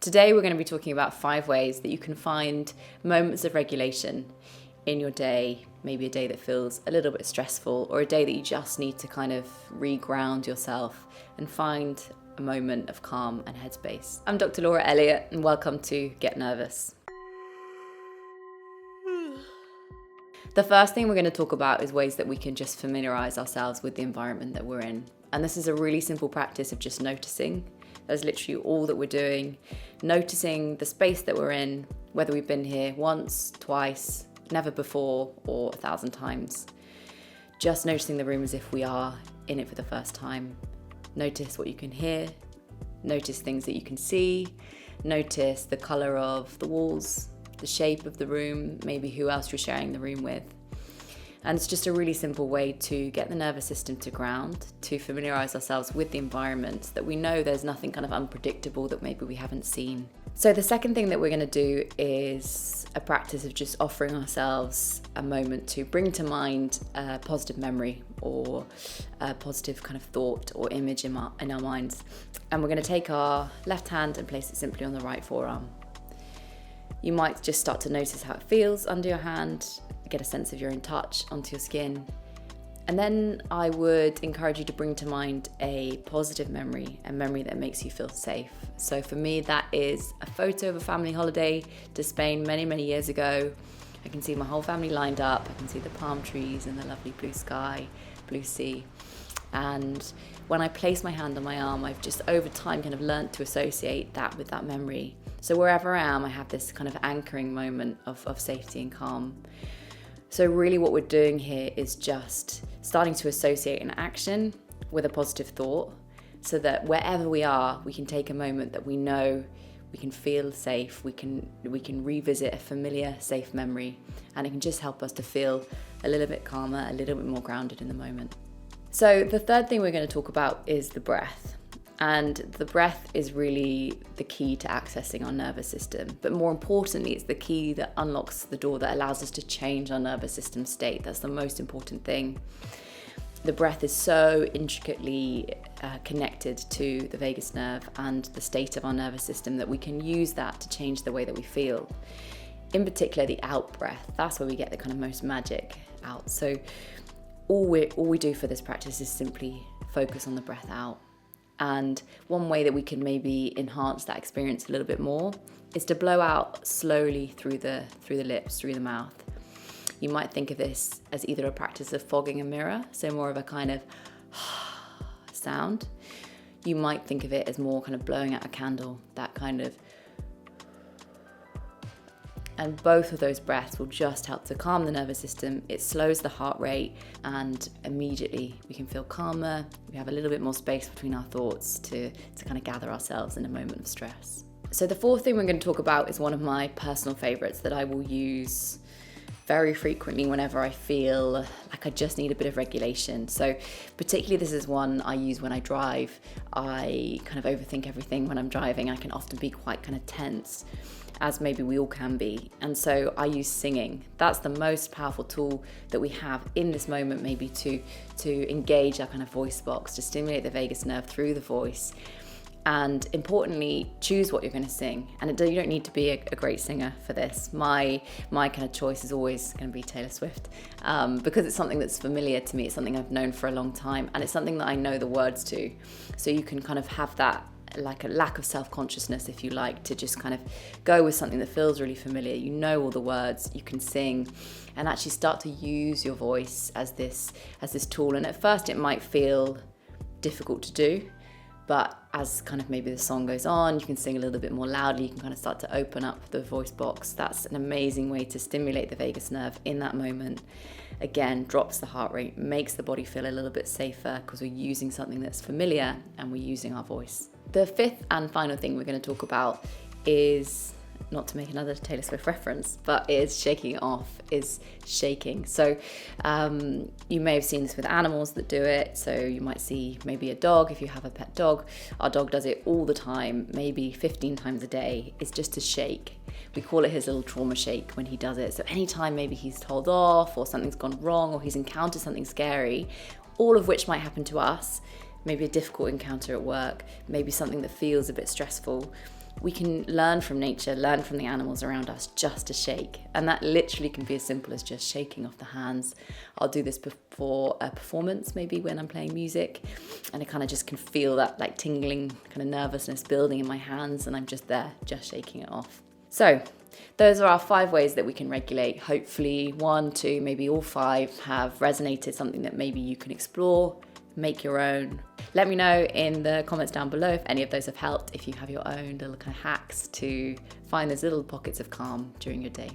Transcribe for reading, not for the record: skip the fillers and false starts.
Today we're going to be talking about 5 ways that you can find moments of regulation in your day, maybe a day that feels a little bit stressful or a day that you just need to kind of re-ground yourself and find a moment of calm and headspace. I'm Dr. Laura Elliott and welcome to Get Nervous. The first thing we're going to talk about is ways that we can just familiarize ourselves with the environment that we're in. And this is a really simple practice of just noticing. That's literally all that we're doing. Noticing the space that we're in, whether we've been here once, twice, never before, or 1,000 times. Just noticing the room as if we are in it for the first time. Notice what you can hear. Notice things that you can see. Notice the color of the walls, the shape of the room, maybe who else you're sharing the room with. And it's just a really simple way to get the nervous system to ground, to familiarize ourselves with the environment, that we know there's nothing kind of unpredictable that maybe we haven't seen. So the second thing that we're going to do is a practice of just offering ourselves a moment to bring to mind a positive memory or a positive kind of thought or image in our minds. And we're going to take our left hand and place it simply on the right forearm. You might just start to notice how it feels under your hand, get a sense of your own touch onto your skin. And then I would encourage you to bring to mind a positive memory, a memory that makes you feel safe. So for me, that is a photo of a family holiday to Spain many, many years ago. I can see my whole family lined up. I can see the palm trees and the lovely blue sky, blue sea. And when I place my hand on my arm, I've just over time kind of learnt to associate that with that memory. So wherever I am, I have this kind of anchoring moment of safety and calm. So really what we're doing here is just starting to associate an action with a positive thought so that wherever we are, we can take a moment that we know we can feel safe, we can revisit a familiar, safe memory, and it can just help us to feel a little bit calmer, a little bit more grounded in the moment. So the third thing we're going to talk about is the breath. And the breath is really the key to accessing our nervous system. But more importantly, it's the key that unlocks the door that allows us to change our nervous system state. That's the most important thing. The breath is so intricately connected to the vagus nerve and the state of our nervous system that we can use that to change the way that we feel. In particular, the out breath. That's where we get the kind of most magic out. So all we do for this practice is simply focus on the breath out. And one way that we can maybe enhance that experience a little bit more is to blow out slowly through the lips, through the mouth. You might think of this as either a practice of fogging a mirror, so more of a kind of sound. You might think of it as more kind of blowing out a candle, that kind of. And both of those breaths will just help to calm the nervous system. It slows the heart rate and immediately we can feel calmer. We have a little bit more space between our thoughts to kind of gather ourselves in a moment of stress. So the fourth thing we're going to talk about is one of my personal favorites that I will use very frequently whenever I feel like I just need a bit of regulation. So particularly this is one I use when I drive. I kind of overthink everything when I'm driving. I can often be quite kind of tense, as maybe we all can be. And so I use singing. That's the most powerful tool that we have in this moment, maybe to engage our kind of voice box, to stimulate the vagus nerve through the voice. And importantly, choose what you're going to sing. And you don't need to be a great singer for this. My kind of choice is always going to be Taylor Swift because it's something that's familiar to me. It's something I've known for a long time, and it's something that I know the words to. So you can kind of have that, like a lack of self-consciousness, if you like, to just kind of go with something that feels really familiar. You know all the words, you can sing, and actually start to use your voice as this tool. And at first it might feel difficult to do, but as kind of maybe the song goes on, you can sing a little bit more loudly, you can kind of start to open up the voice box. That's an amazing way to stimulate the vagus nerve in that moment. Again, drops the heart rate, makes the body feel a little bit safer because we're using something that's familiar and we're using our voice. The fifth and final thing we're going to talk about is, not to make another Taylor Swift reference, but is shaking it off, is shaking. So you may have seen this with animals that do it. So you might see maybe a dog, if you have a pet dog. Our dog does it all the time, maybe 15 times a day, is just to shake. We call it his little trauma shake when he does it. So anytime maybe he's told off or something's gone wrong or he's encountered something scary, all of which might happen to us, maybe a difficult encounter at work, maybe something that feels a bit stressful, we can learn from nature, learn from the animals around us just to shake. And that literally can be as simple as just shaking off the hands. I'll do this before a performance, maybe when I'm playing music, and I kind of just can feel that like tingling kind of nervousness building in my hands, and I'm just there, just shaking it off. So those are our 5 ways that we can regulate. Hopefully 1, 2, maybe all 5 have resonated, something that maybe you can explore, make your own. Let me know in the comments down below if any of those have helped, if you have your own little kind of hacks to find those little pockets of calm during your day.